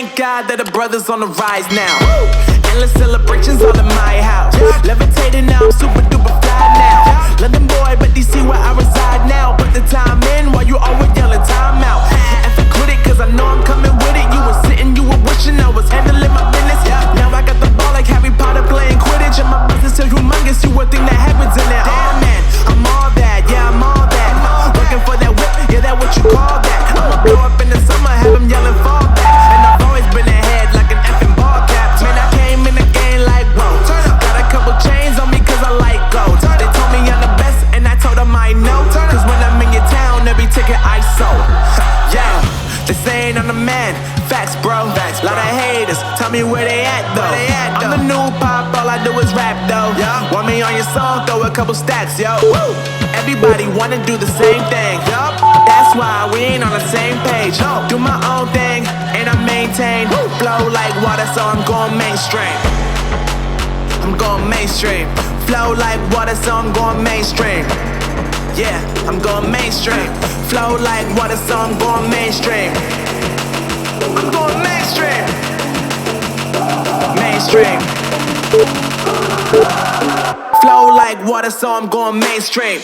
Thank God that the brothers on the rise now. Endless celebrations all in my house. Levitating now, I'm super duper fly now. London boy, but DC where I reside now. Put the time in while you always yelling time out. And for quit it, cause I know I'm coming with it. You were sitting, you were wishing I was handling my business. Now I got the ball like Harry Potter playing Quidditch. And my business is humongous, you would think that happens in it. Oh man, I'm all that, yeah, I'm all that. Looking for that whip, yeah, that what you call that. I'ma blow up in the summer, have them yelling fall back. And I've always been ahead like an effing ball cap. Man, I came in the game like, whoa. Got a couple chains on me cause I like gold. They told me I'm the best and I told them I know. Cause when I'm in your town, every ticket I sold. Yeah, they saying I'm the man. Facts, bro. Lot of haters, tell me where they at though. I'm the new pop, all I do is rap though. Want me on your song, throw a couple stacks, yo. Everybody wanna do the same thing. That's why we ain't on the same page. Do my own thing, and I maintain. Flow like water, so I'm going mainstream. I'm going mainstream. Flow like water, so I'm going mainstream. Yeah, I'm going mainstream. Flow like water, so I'm going mainstream. I'm going mainstream. Mainstream. Flow like water, so I'm going mainstream.